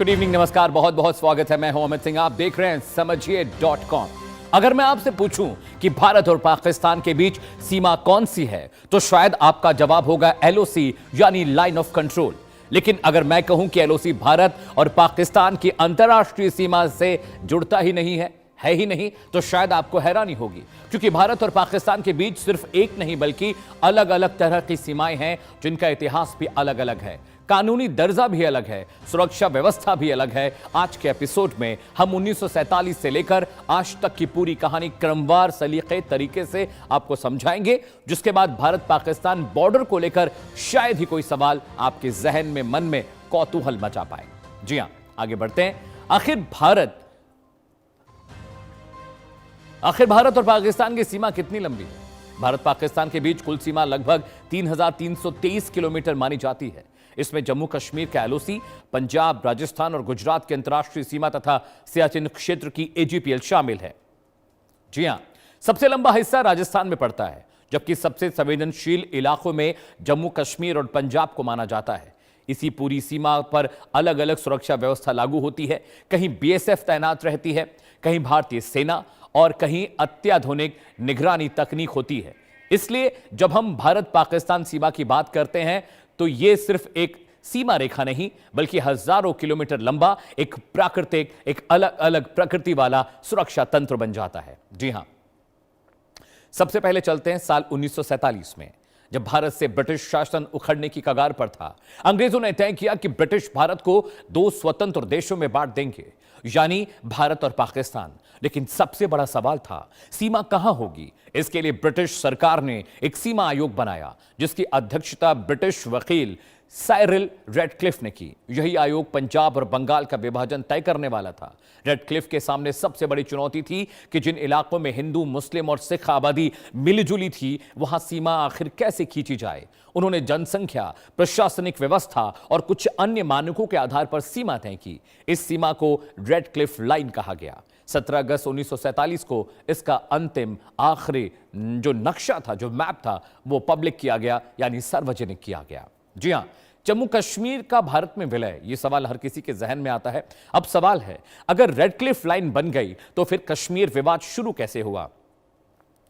Good evening, नमस्कार, बहुत बहुत स्वागत है। मैं हूं अमित सिंह, आप देख रहे हैं समझिए.com। अगर मैं आपसे पूछूं कि भारत और पाकिस्तान के बीच सीमा कौन सी है तो शायद आपका जवाब होगा एलओसी यानी लाइन ऑफ कंट्रोल। लेकिन अगर मैं कहूं कि एलओसी भारत और पाकिस्तान की अंतर्राष्ट्रीय सीमा से जुड़ता ही नहीं है ही नहीं, तो शायद आपको हैरानी होगी, क्योंकि भारत और पाकिस्तान के बीच सिर्फ एक नहीं बल्कि अलग अलग तरह की सीमाएं हैं जिनका इतिहास भी अलग अलग है, कानूनी दर्जा भी अलग है, सुरक्षा व्यवस्था भी अलग है। आज के एपिसोड में हम 1947 से लेकर आज तक की पूरी कहानी क्रमवार सलीके तरीके से आपको समझाएंगे, जिसके बाद भारत पाकिस्तान बॉर्डर को लेकर शायद ही कोई सवाल आपके जहन में, मन में कौतूहल मचा पाए। जी हां, आगे बढ़ते हैं। आखिर भारत और पाकिस्तान की सीमा कितनी लंबी है? भारत पाकिस्तान के बीच कुल सीमा लगभग 3,323 किलोमीटर मानी जाती है। इसमें जम्मू कश्मीर का एलओसी, पंजाब, राजस्थान और गुजरात की अंतर्राष्ट्रीय सीमा तथा सियाचिन क्षेत्र की एजीपीएल शामिल है। जी हां, सबसे लंबा हिस्सा राजस्थान में पड़ता है, जबकि सबसे संवेदनशील इलाकों में जम्मू कश्मीर और पंजाब को माना जाता है। इसी पूरी सीमा पर अलग अलग सुरक्षा व्यवस्था लागू होती है। कहीं बीएसएफ तैनात रहती है, कहीं भारतीय सेना और कहीं अत्याधुनिक निगरानी तकनीक होती है। इसलिए जब हम भारत पाकिस्तान सीमा की बात करते हैं तो यह सिर्फ एक सीमा रेखा नहीं बल्कि हजारों किलोमीटर लंबा एक प्राकृतिक, एक अलग अलग प्रकृति वाला सुरक्षा तंत्र बन जाता है। जी हां, सबसे पहले चलते हैं साल 1947 में, जब भारत से ब्रिटिश शासन उखड़ने की कगार पर था। अंग्रेजों ने तय किया कि ब्रिटिश भारत को दो स्वतंत्र देशों में बांट देंगे, यानी भारत और पाकिस्तान। लेकिन सबसे बड़ा सवाल था, सीमा कहां होगी? इसके लिए ब्रिटिश सरकार ने एक सीमा आयोग बनाया, जिसकी अध्यक्षता ब्रिटिश वकील साइरिल रेडक्लिफ ने की। यही आयोग पंजाब और बंगाल का विभाजन तय करने वाला था। रेडक्लिफ के सामने सबसे बड़ी चुनौती थी कि जिन इलाकों में हिंदू, मुस्लिम और सिख आबादी मिलीजुली थी, वहां सीमा आखिर कैसे खींची जाए। उन्होंने जनसंख्या, प्रशासनिक व्यवस्था और कुछ अन्य मानकों के आधार पर सीमा तय की। इस सीमा को रेडक्लिफ लाइन कहा गया। 17 अगस्त 1947 को इसका अंतिम आखिरी जो नक्शा था, जो मैप था, वो पब्लिक किया गया, यानी सार्वजनिक किया गया। जी हां, जम्मू कश्मीर का भारत में विलय, यह सवाल हर किसी के जहन में आता है। अब सवाल है, अगर रेडक्लिफ लाइन बन गई तो फिर कश्मीर विवाद शुरू कैसे हुआ?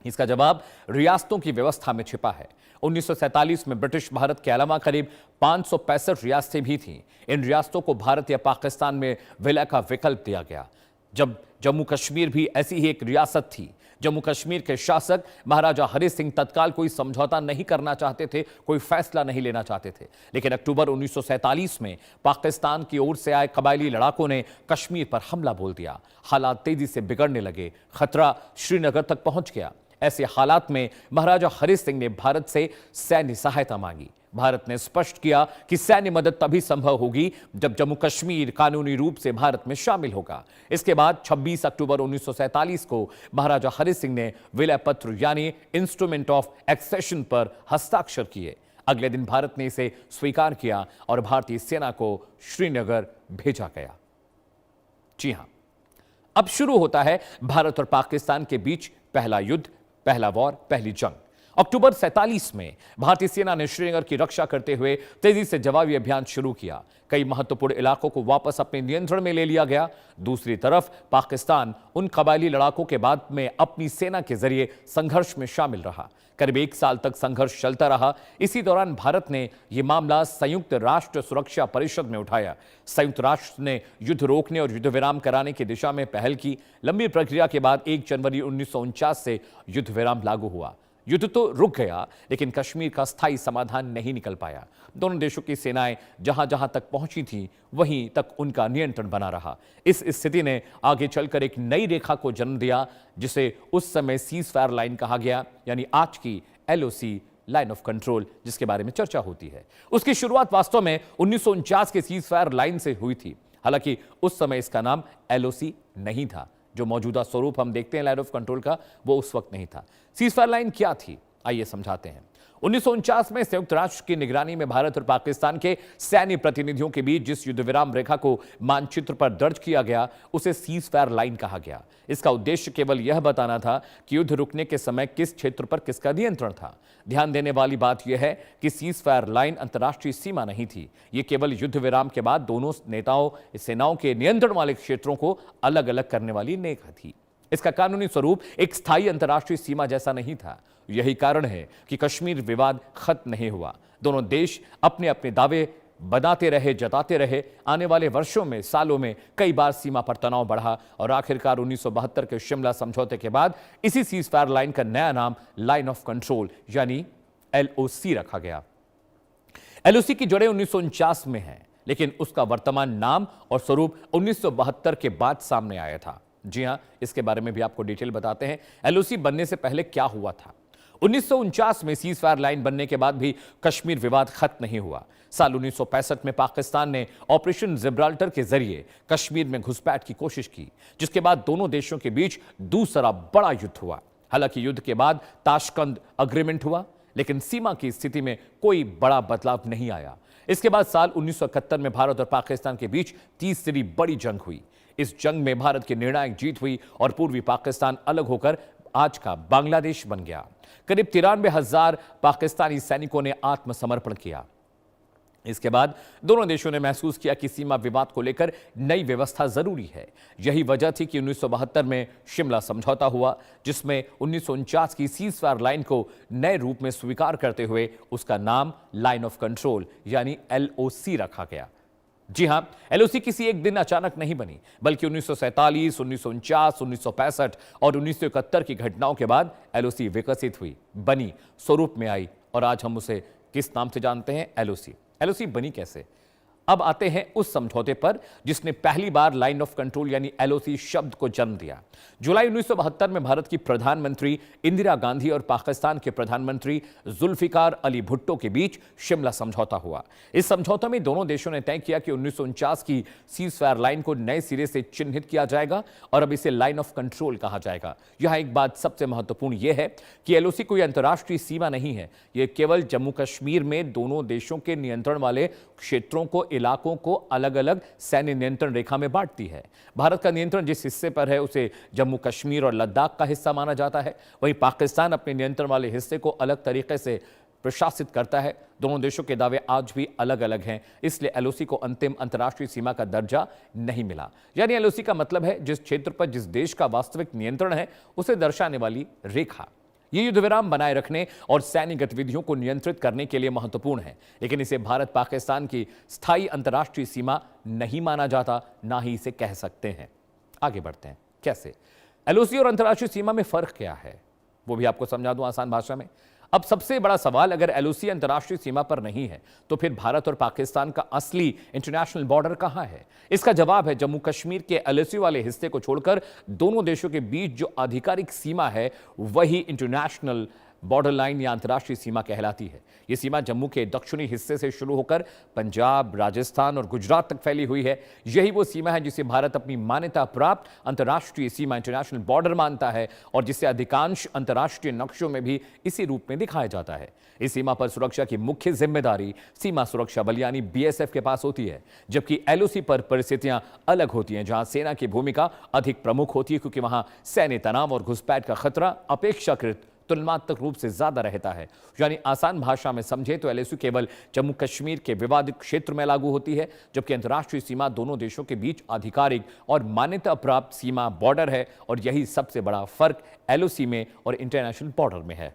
इसका जवाब रियासतों की व्यवस्था में छिपा है। 1947 में ब्रिटिश भारत के अलावा करीब 565 रियासतें भी थीं। इन रियासतों को भारत या पाकिस्तान में विलय का विकल्प दिया गया। जब जम्मू कश्मीर भी ऐसी ही एक रियासत थी। जम्मू कश्मीर के शासक महाराजा हरि सिंह तत्काल कोई समझौता नहीं करना चाहते थे, कोई फैसला नहीं लेना चाहते थे। लेकिन अक्टूबर 1947 में पाकिस्तान की ओर से आए कबायली लड़ाकों ने कश्मीर पर हमला बोल दिया। हालात तेजी से बिगड़ने लगे, खतरा श्रीनगर तक पहुंच गया। ऐसे हालात में महाराजा हरि सिंह ने भारत से सैन्य सहायता मांगी। भारत ने स्पष्ट किया कि सैन्य मदद तभी संभव होगी जब जम्मू कश्मीर कानूनी रूप से भारत में शामिल होगा। इसके बाद 26 अक्टूबर 1947 को महाराजा हरि सिंह ने विलय पत्र यानी इंस्ट्रूमेंट ऑफ एक्सेशन पर हस्ताक्षर किए। अगले दिन भारत ने इसे स्वीकार किया और भारतीय सेना को श्रीनगर भेजा गया। जी हां, अब शुरू होता है भारत और पाकिस्तान के बीच पहला युद्ध, पहला वॉर, पहली जंग। अक्टूबर 47 में भारतीय सेना ने श्रीनगर की रक्षा करते हुए तेजी से जवाबी अभियान शुरू किया। कई महत्वपूर्ण इलाकों को वापस अपने नियंत्रण में ले लिया गया। दूसरी तरफ पाकिस्तान उन कबायली लड़ाकों के बाद में अपनी सेना के जरिए संघर्ष में शामिल रहा। करीब 1 साल तक संघर्ष चलता रहा। इसी दौरान भारत ने यह मामला संयुक्त राष्ट्र सुरक्षा परिषद में उठाया। संयुक्त राष्ट्र ने युद्ध रोकने और युद्ध विराम कराने की दिशा में पहल की। लंबी प्रक्रिया के बाद 1 जनवरी 1949 से युद्ध विराम लागू हुआ। युद्ध तो रुक गया, लेकिन कश्मीर का स्थायी समाधान नहीं निकल पाया। दोनों देशों की सेनाएं जहां जहां तक पहुंची थीं, वहीं तक उनका नियंत्रण बना रहा। इस स्थिति ने आगे चलकर एक नई रेखा को जन्म दिया, जिसे उस समय सीज फायर लाइन कहा गया, यानी आज की एलओसी लाइन ऑफ कंट्रोल, जिसके बारे में चर्चा होती है। उसकी शुरुआत वास्तव में 1949 के सीज फायर लाइन से हुई थी। हालांकि उस समय इसका नाम एलओसी नहीं था। जो मौजूदा स्वरूप हम देखते हैं लाइन ऑफ कंट्रोल का, वो उस वक्त नहीं था। सीज फायर लाइन क्या थी? आइए समझाते हैं। 1949 में संयुक्त राष्ट्र की निगरानी में भारत और पाकिस्तान के सैन्य प्रतिनिधियों के बीच जिस युद्ध विराम रेखा को मानचित्र पर दर्ज किया गया उसे सीज फायर लाइन कहा गया। इसका उद्देश्य केवल यह बताना था कि युद्ध रुकने के समय किस क्षेत्र पर किसका नियंत्रण था। ध्यान देने वाली बात यह है कि सीज फायर लाइन अंतर्राष्ट्रीय सीमा नहीं थी। यह केवल युद्ध विराम के बाद दोनों सेनाओं के नियंत्रण वाले क्षेत्रों को अलग अलग करने वाली रेखा थी। इसका कानूनी स्वरूप एक स्थायी अंतर्राष्ट्रीय सीमा जैसा नहीं था। यही कारण है कि कश्मीर विवाद खत्म नहीं हुआ। दोनों देश अपने अपने दावे बनाते रहे, जताते रहे। आने वाले वर्षों में, सालों में कई बार सीमा पर तनाव बढ़ा और आखिरकार 1972 के शिमला समझौते के बाद इसी सीज फायर लाइन का नया नाम लाइन ऑफ कंट्रोल यानी LOC रखा गया। LOC की जड़ें 1949 में हैं, लेकिन उसका वर्तमान नाम और स्वरूप 1972 के बाद सामने आया था। जी हां, इसके बारे में भी आपको डिटेल बताते हैं। LOC बनने से पहले क्या हुआ था। 1949 में सीज फायर लाइन बनने के बाद भी कश्मीर विवाद खत्म नहीं हुआ। साल 1965 में पाकिस्तान ने ऑपरेशन जिब्राल्टर के जरिए कश्मीर में घुसपैठ की कोशिश की, जिसके बाद दोनों देशों के बीच दूसरा बड़ा युद्ध हुआ। हालांकि युद्ध के बाद ताशकंद अग्रीमेंट हुआ, लेकिन सीमा की स्थिति में कोई बड़ा बदलाव नहीं आया। इसके बाद साल 1971 में भारत और पाकिस्तान के बीच तीसरी बड़ी जंग हुई। इस जंग में भारत की निर्णायक जीत हुई और पूर्वी पाकिस्तान अलग होकर आज का बांग्लादेश बन गया। करीब 93,000 पाकिस्तानी सैनिकों ने आत्मसमर्पण किया। इसके बाद दोनों देशों ने महसूस किया कि सीमा विवाद को लेकर नई व्यवस्था जरूरी है। यही वजह थी कि 1972 में शिमला समझौता हुआ, जिसमें 1949 की सीज फायर लाइन को नए रूप में स्वीकार करते हुए उसका नाम लाइन ऑफ कंट्रोल यानी LOC रखा गया। जी हां, LOC किसी एक दिन अचानक नहीं बनी, बल्कि 1947, 1949, 1965 और 1971 की घटनाओं के बाद LOC विकसित हुई, बनी, स्वरूप में आई और आज हम उसे किस नाम से जानते हैं, LOC। LOC बनी कैसे? अब आते हैं उस समझौते पर जिसने पहली बार लाइन ऑफ कंट्रोल यानी LOC शब्द को जन्म दिया। जुलाई 1972 में भारत की प्रधानमंत्री इंदिरा गांधी और पाकिस्तान के प्रधानमंत्री जुल्फिकार अली भुट्टो के बीच शिमला समझौता हुआ। इस समझौते में दोनों देशों ने तय किया कि 1949 की सीज फायर लाइन को नए सिरे से चिन्हित किया जाएगा और अब इसे लाइन ऑफ कंट्रोल कहा जाएगा। यहां एक बात सबसे महत्वपूर्ण यह है कि LOC कोई अंतर्राष्ट्रीय सीमा नहीं है। यह केवल जम्मू कश्मीर में दोनों देशों के नियंत्रण वाले क्षेत्रों को, इलाकों को अलग अलग सैन्य नियंत्रण रेखा में बांटती है। भारत का नियंत्रण जिस हिस्से पर है उसे जम्मू कश्मीर और लद्दाख का हिस्सा माना जाता है। वहीं पाकिस्तान अपने नियंत्रण वाले हिस्से को अलग तरीके से प्रशासित करता है। दोनों देशों के दावे आज भी अलग अलग हैं, इसलिए LOC को अंतिम अंतर्राष्ट्रीय सीमा का दर्जा नहीं मिला। यानी LOC का मतलब है जिस क्षेत्र पर जिस देश का वास्तविक नियंत्रण है उसे दर्शाने वाली रेखा। ये युद्ध विराम बनाए रखने और सैन्य गतिविधियों को नियंत्रित करने के लिए महत्वपूर्ण है, लेकिन इसे भारत पाकिस्तान की स्थायी अंतर्राष्ट्रीय सीमा नहीं माना जाता, ना ही इसे कह सकते हैं। आगे बढ़ते हैं, कैसे? LOC और अंतर्राष्ट्रीय सीमा में फर्क क्या है वो भी आपको समझा दूं आसान भाषा में। अब सबसे बड़ा सवाल, अगर LOC अंतर्राष्ट्रीय सीमा पर नहीं है तो फिर भारत और पाकिस्तान का असली इंटरनेशनल बॉर्डर कहां है? इसका जवाब है जम्मू कश्मीर के LOC वाले हिस्से को छोड़कर दोनों देशों के बीच जो आधिकारिक सीमा है वही इंटरनेशनल बॉर्डर लाइन या अंतर्राष्ट्रीय सीमा कहलाती है। यह सीमा जम्मू के दक्षिणी हिस्से से शुरू होकर पंजाब, राजस्थान और गुजरात तक फैली हुई है। यही वो सीमा है जिसे भारत अपनी मान्यता प्राप्त अंतर्राष्ट्रीय सीमा इंटरनेशनल बॉर्डर मानता है और जिसे अधिकांश अंतर्राष्ट्रीय नक्शों में भी इसी रूप में दिखाया जाता है। इस सीमा पर सुरक्षा की मुख्य जिम्मेदारी सीमा सुरक्षा बल यानी BSF के पास होती है, जबकि LOC पर परिस्थितियां अलग होती हैं, जहां सेना की भूमिका अधिक प्रमुख होती है, क्योंकि वहां सैन्य तनाव और घुसपैठ का खतरा अपेक्षाकृत तुलनात्मक रूप से ज्यादा रहता है। यानी आसान भाषा में समझे तो LOC केवल जम्मू कश्मीर के विवादित क्षेत्र में लागू होती है, जबकि अंतर्राष्ट्रीय सीमा दोनों देशों के बीच आधिकारिक और मान्यता प्राप्त सीमा बॉर्डर है और यही सबसे बड़ा फर्क LOC में और इंटरनेशनल बॉर्डर में है।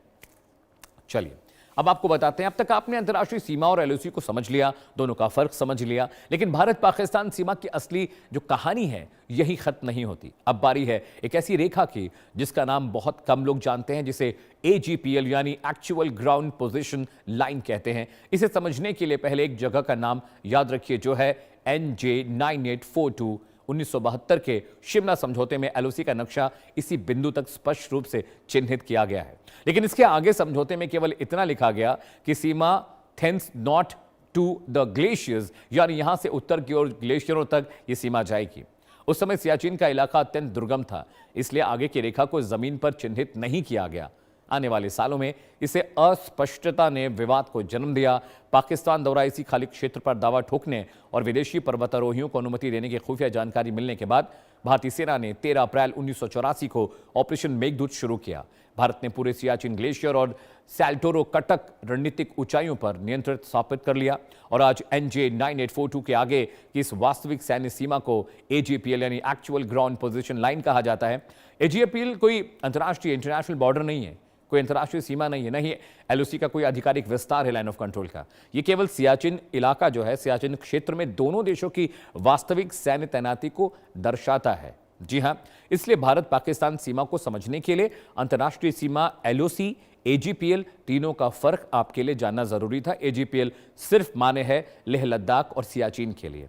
चलिए अब आपको बताते हैं। अब तक आपने अंतर्राष्ट्रीय सीमा और LOC को समझ लिया, दोनों का फर्क समझ लिया, लेकिन भारत पाकिस्तान सीमा की असली जो कहानी है यही खत्म नहीं होती। अब बारी है एक ऐसी रेखा की जिसका नाम बहुत कम लोग जानते हैं, जिसे AGPL यानी एक्चुअल ग्राउंड पोजीशन लाइन कहते हैं। इसे समझने के लिए पहले एक जगह का नाम याद रखिए जो है NJ 9842। 1972 के शिमला समझौते में LOC का नक्शा इसी बिंदु तक स्पष्ट रूप से चिन्हित किया गया है, लेकिन इसके आगे समझौते में केवल इतना लिखा गया कि सीमा थेंस नॉट टू द ग्लेशियर्स, यानी यहां से उत्तर की ओर ग्लेशियरों तक ये सीमा जाएगी। उस समय सियाचिन का इलाका अत्यंत दुर्गम था, इसलिए आगे की रेखा को जमीन पर चिन्हित नहीं किया गया। आने वाले सालों में इसे अस्पष्टता ने विवाद को जन्म दिया। पाकिस्तान द्वारा इसी खाली क्षेत्र पर दावा ठोकने और विदेशी पर्वतारोहियों को अनुमति देने की खुफिया जानकारी मिलने के बाद भारतीय सेना ने 13 अप्रैल 1984 को ऑपरेशन मेघदूत शुरू किया। भारत ने पूरे सियाचिन ग्लेशियर और सैल्टोरो कटक रणनीतिक ऊंचाइयों पर नियंत्रण स्थापित कर लिया और आज NJ 9842 के आगे की इस वास्तविक सैन्य सीमा को AGPL यानी एक्चुअल ग्राउंड पोजीशन लाइन कहा जाता है। AGPL कोई अंतर्राष्ट्रीय इंटरनेशनल बॉर्डर नहीं है, कोई अंतर्राष्ट्रीय सीमा नहीं है, नहीं LOC का कोई आधिकारिक विस्तार है लाइन ऑफ कंट्रोल का। ये केवल सियाचिन इलाका जो है, सियाचिन क्षेत्र में दोनों देशों की वास्तविक सैन्य तैनाती को दर्शाता है। जी हां, इसलिए भारत पाकिस्तान सीमा को समझने के लिए अंतर्राष्ट्रीय सीमा, LOC, AGPL तीनों का फर्क आपके लिए जानना जरूरी था। AGPL सिर्फ माने है लेह लद्दाख और सियाचिन के लिए।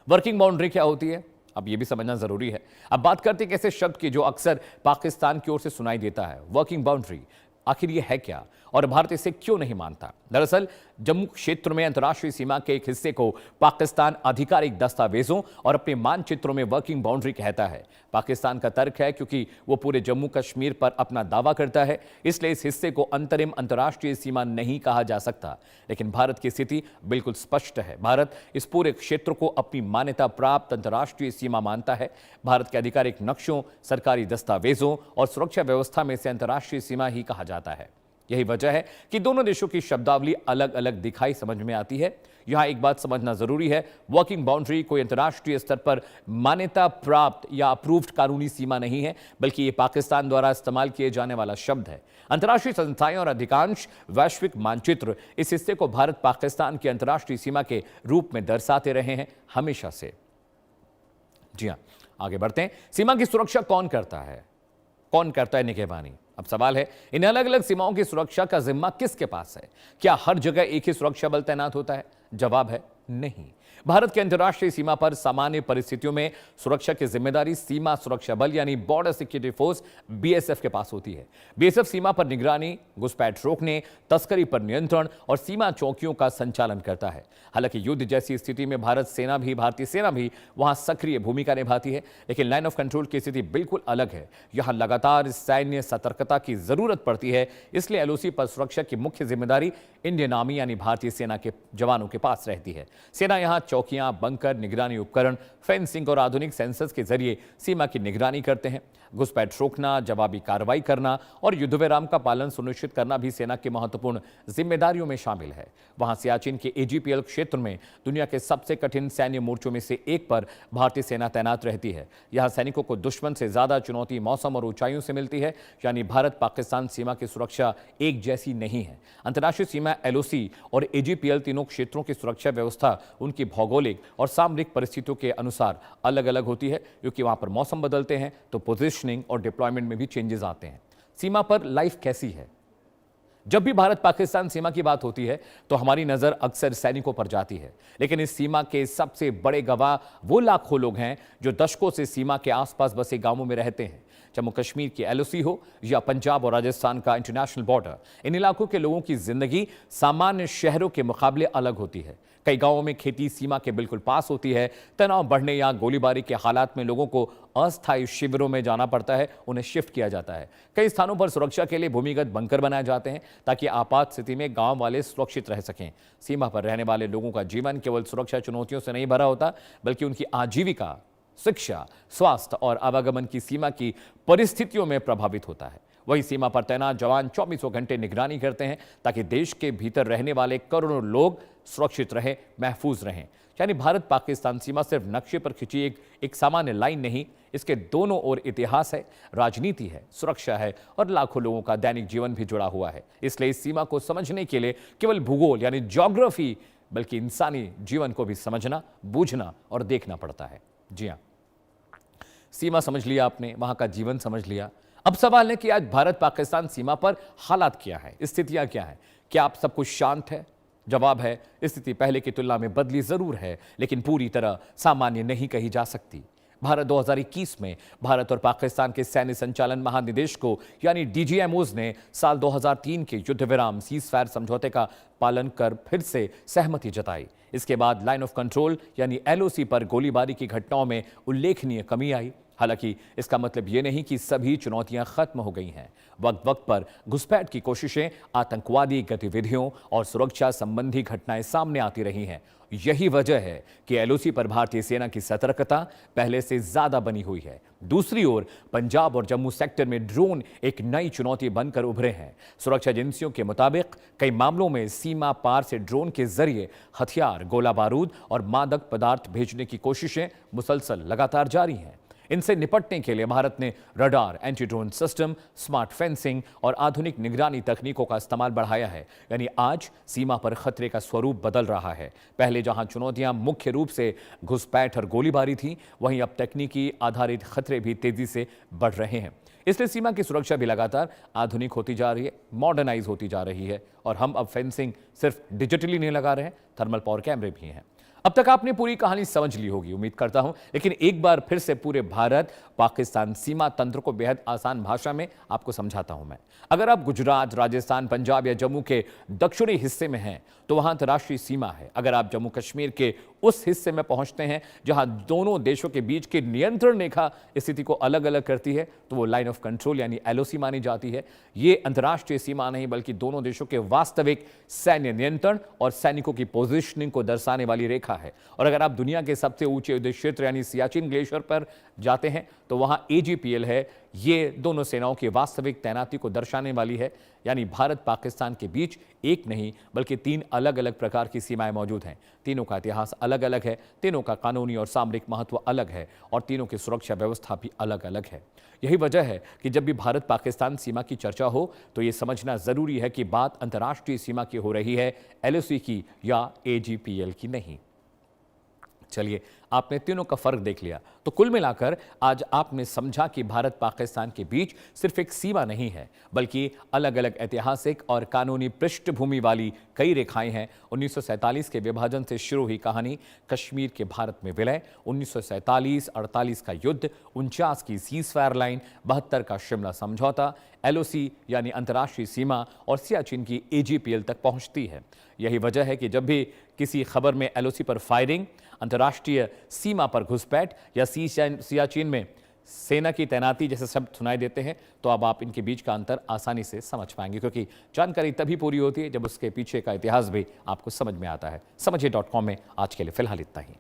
वर्किंग बाउंड्री क्या होती है, अब यह भी समझना जरूरी है। अब बात करते हैं ऐसे शब्द की जो अक्सर पाकिस्तान की ओर से सुनाई देता है, वर्किंग बाउंड्री। आखिर यह है क्या और भारत इसे क्यों नहीं मानता? दरअसल जम्मू क्षेत्र में अंतर्राष्ट्रीय सीमा के एक हिस्से को पाकिस्तान आधिकारिक दस्तावेजों और अपने मानचित्रों में वर्किंग बाउंड्री कहता है। पाकिस्तान का तर्क है क्योंकि वो पूरे जम्मू कश्मीर पर अपना दावा करता है, इसलिए इस हिस्से को अंतरिम अंतर्राष्ट्रीय सीमा नहीं कहा जा सकता। लेकिन भारत की स्थिति बिल्कुल स्पष्ट है। भारत इस पूरे क्षेत्र को अपनी मान्यता प्राप्त अंतर्राष्ट्रीय सीमा मानता है। भारत के आधिकारिक नक्शों, सरकारी दस्तावेजों और सुरक्षा व्यवस्था में से अंतर्राष्ट्रीय सीमा ही कहा जाता है। यही वजह है कि दोनों देशों की शब्दावली अलग अलग दिखाई समझ में आती है। यहां एक बात समझना जरूरी है, वर्किंग बाउंड्री कोई अंतर्राष्ट्रीय स्तर पर मान्यता प्राप्त या अप्रूव्ड कानूनी सीमा नहीं है, बल्कि यह पाकिस्तान द्वारा इस्तेमाल किए जाने वाला शब्द है। अंतर्राष्ट्रीय संस्थाएं और अधिकांश वैश्विक मानचित्र इस हिस्से को भारत पाकिस्तान की अंतर्राष्ट्रीय सीमा के रूप में दर्शाते रहे हैं हमेशा से। जी हां, आगे बढ़ते हैं। सीमा की सुरक्षा कौन करता है? कौन करता है निगहबानी? अब सवाल है, इन अलग अलग सीमाओं की सुरक्षा का जिम्मा किसके पास है? क्या हर जगह एक ही सुरक्षा बल तैनात होता है? जवाब है नहीं। भारत की अंतर्राष्ट्रीय सीमा पर सामान्य परिस्थितियों में सुरक्षा की जिम्मेदारी सीमा सुरक्षा बल यानी बॉर्डर सिक्योरिटी फोर्स BSF के पास होती है। BSF सीमा पर निगरानी, घुसपैठ रोकने, तस्करी पर नियंत्रण और सीमा चौकियों का संचालन करता है। हालांकि युद्ध जैसी स्थिति में भारतीय सेना भी वहां सक्रिय भूमिका निभाती है, लेकिन लाइन ऑफ कंट्रोल की स्थिति बिल्कुल अलग है। यहां लगातार सैन्य सतर्कता की जरूरत पड़ती है, इसलिए LOC पर सुरक्षा की मुख्य जिम्मेदारी इंडियन आर्मी यानी भारतीय सेना के जवानों के पास रहती है। सेना यहां चौकियां, बंकर, निगरानी उपकरण, फेंसिंग और आधुनिक सेंसर्स के जरिए सीमा की निगरानी करते हैं। घुसपैठ रोकना, जवाबी कार्रवाई करना और युद्धविराम का पालन सुनिश्चित करना भी सेना की महत्वपूर्ण जिम्मेदारियों में शामिल है। वहां सियाचिन के AGPL क्षेत्र में दुनिया के सबसे कठिन सैन्य मोर्चों में से एक पर भारतीय सेना तैनात रहती है। यहां सैनिकों को दुश्मन से ज्यादा चुनौती मौसम और ऊंचाइयों से मिलती है, यानी भारत पाकिस्तान सीमा की सुरक्षा एक जैसी नहीं है। अंतर्राष्ट्रीय सीमा, LOC और AGPL तीनों क्षेत्रों की सुरक्षा व्यवस्था उनकी भौगोलिक और सामरिक परिस्थितियों के अनुसार अलग अलग होती है, क्योंकि वहां पर मौसम बदलते हैं तो पोजीशनिंग और डिप्लॉयमेंट में भी चेंजेस आते हैं। सीमा पर लाइफ कैसी है? जब भी भारत पाकिस्तान सीमा की बात होती है तो हमारी नजर अक्सर सैनिकों पर जाती है, लेकिन इस सीमा के सबसे बड़े गवाह वो लाखों लोग हैं जो दशकों से सीमा के आसपास बसे गांवों में रहते हैं। जम्मू कश्मीर की LOC हो या पंजाब और राजस्थान का इंटरनेशनल बॉर्डर, इन इलाकों के लोगों की जिंदगी सामान्य शहरों के मुकाबले अलग होती है। कई गांवों में खेती सीमा के बिल्कुल पास होती है। तनाव बढ़ने या गोलीबारी के हालात में लोगों को अस्थायी शिविरों में जाना पड़ता है, उन्हें शिफ्ट किया जाता है। कई स्थानों पर सुरक्षा के लिए भूमिगत बंकर बनाए जाते हैं ताकि आपात स्थिति में गांव वाले सुरक्षित रह सकें। सीमा पर रहने वाले लोगों का जीवन केवल सुरक्षा चुनौतियों से नहीं भरा होता, बल्कि उनकी आजीविका, शिक्षा, स्वास्थ्य और आवागमन की सीमा की परिस्थितियों में प्रभावित होता है। वही सीमा पर तैनात जवान 24 घंटे निगरानी करते हैं ताकि देश के भीतर रहने वाले करोड़ों लोग सुरक्षित रहें, महफूज रहें। यानी भारत पाकिस्तान सीमा सिर्फ नक्शे पर खिंची एक सामान्य लाइन नहीं, इसके दोनों ओर इतिहास है, राजनीति है, सुरक्षा है और लाखों लोगों का दैनिक जीवन भी जुड़ा हुआ है। इसलिए इस सीमा को समझने के लिए केवल भूगोल यानी ज्योग्राफी, बल्कि इंसानी जीवन को भी समझना, बूझना और देखना पड़ता है। जी हाँ, सीमा समझ लिया आपने, वहां का जीवन समझ लिया। अब सवाल है कि आज भारत पाकिस्तान सीमा पर हालात क्या है, स्थितियां क्या है? क्या आप सब कुछ शांत है? जवाब है, स्थिति पहले की तुलना में बदली जरूर है, लेकिन पूरी तरह सामान्य नहीं कही जा सकती। भारत 2021 में भारत और पाकिस्तान के सैन्य संचालन महानिदेशकों यानी DGMOs ने साल 2003 के युद्ध विराम सीजफायर समझौते का पालन कर फिर से सहमति जताई। इसके बाद लाइन ऑफ कंट्रोल यानी LOC पर गोलीबारी की घटनाओं में उल्लेखनीय कमी आई। हालांकि इसका मतलब ये नहीं कि सभी चुनौतियां खत्म हो गई हैं। वक्त वक्त पर घुसपैठ की कोशिशें, आतंकवादी गतिविधियों और सुरक्षा संबंधी घटनाएं सामने आती रही हैं। यही वजह है कि एलओसी पर भारतीय सेना की सतर्कता पहले से ज्यादा बनी हुई है। दूसरी ओर पंजाब और जम्मू सेक्टर में ड्रोन एक नई चुनौती बनकर उभरे हैं। सुरक्षा एजेंसियों के मुताबिक कई मामलों में सीमा पार से ड्रोन के जरिए हथियार, गोला बारूद और मादक पदार्थ भेजने की कोशिशें मुसलसल लगातार जारी हैं। इनसे निपटने के लिए भारत ने radar, anti drone system, smart fencing और आधुनिक निगरानी तकनीकों का इस्तेमाल बढ़ाया है। यानी आज सीमा पर खतरे का स्वरूप बदल रहा है। पहले जहां चुनौतियां मुख्य रूप से घुसपैठ और गोलीबारी थी, वहीं अब तकनीकी आधारित खतरे भी तेजी से बढ़ रहे हैं। इसलिए सीमा की सुरक्षा भी लगातार आधुनिक होती जा रही है, मॉडर्नाइज होती जा रही है। और हम अब फेंसिंग सिर्फ डिजिटली नहीं लगा रहे हैं, थर्मल पावर कैमरे भी हैं। अब तक आपने पूरी कहानी समझ ली होगी, उम्मीद करता हूं, लेकिन एक बार फिर से पूरे भारत पाकिस्तान सीमा तंत्र को बेहद आसान भाषा में आपको समझाता हूं मैं। अगर आप गुजरात, राजस्थान, पंजाब या जम्मू के दक्षिणी हिस्से में हैं तो वहां अंतर्राष्ट्रीय सीमा है। अगर आप जम्मू कश्मीर के उस हिस्से में पहुंचते हैं जहां दोनों देशों के बीच की नियंत्रण रेखा स्थिति को अलग अलग करती है, तो वो लाइन ऑफ कंट्रोल यानी एलओसी मानी जाती है। ये अंतर्राष्ट्रीय सीमा नहीं बल्कि दोनों देशों के वास्तविक सैन्य नियंत्रण और सैनिकों की पोजीशनिंग को दर्शाने वाली रेखा है। और अगर आप दुनिया के सबसे ऊंचे युद्ध क्षेत्र यानी सियाचिन ग्लेशियर पर जाते हैं तो वहां एजीपीएल है। ये दोनों सेनाओं की वास्तविक तैनाती को दर्शाने वाली है। यानी भारत पाकिस्तान के बीच एक नहीं बल्कि 3 अलग अलग प्रकार की सीमाएं मौजूद हैं। तीनों का इतिहास अलग अलग है, तीनों का कानूनी और सामरिक महत्व अलग है और तीनों की सुरक्षा व्यवस्था भी अलग अलग है। यही वजह है कि जब भी भारत पाकिस्तान सीमा की चर्चा हो तो ये समझना जरूरी है कि बात अंतर्राष्ट्रीय सीमा की हो रही है, एलओसी की या एजीपीएल की नहीं। चलिए, आपने तीनों का फर्क देख लिया, तो कुल मिलाकर आज आपने समझा कि भारत पाकिस्तान के बीच सिर्फ एक सीमा नहीं है बल्कि अलग अलग ऐतिहासिक और कानूनी पृष्ठभूमि वाली कई रेखाएं हैं। 1947 के विभाजन से शुरू हुई कहानी, कश्मीर के भारत में विलय, 1947-48 का युद्ध, 49 की सीजफायर लाइन, 72 का शिमला समझौता, एलओसी यानी अंतर्राष्ट्रीय सीमा और सियाचिन की एजीपीएल तक पहुंचती है। यही वजह है कि जब भी किसी खबर में एलओसी पर फायरिंग, अंतर्राष्ट्रीय सीमा पर घुसपैठ या सियाचिन में सेना की तैनाती जैसे शब्द सुनाई देते हैं तो अब आप इनके बीच का अंतर आसानी से समझ पाएंगे, क्योंकि जानकारी तभी पूरी होती है जब उसके पीछे का इतिहास भी आपको समझ में आता है। समझिए.com में आज के लिए फिलहाल इतना ही।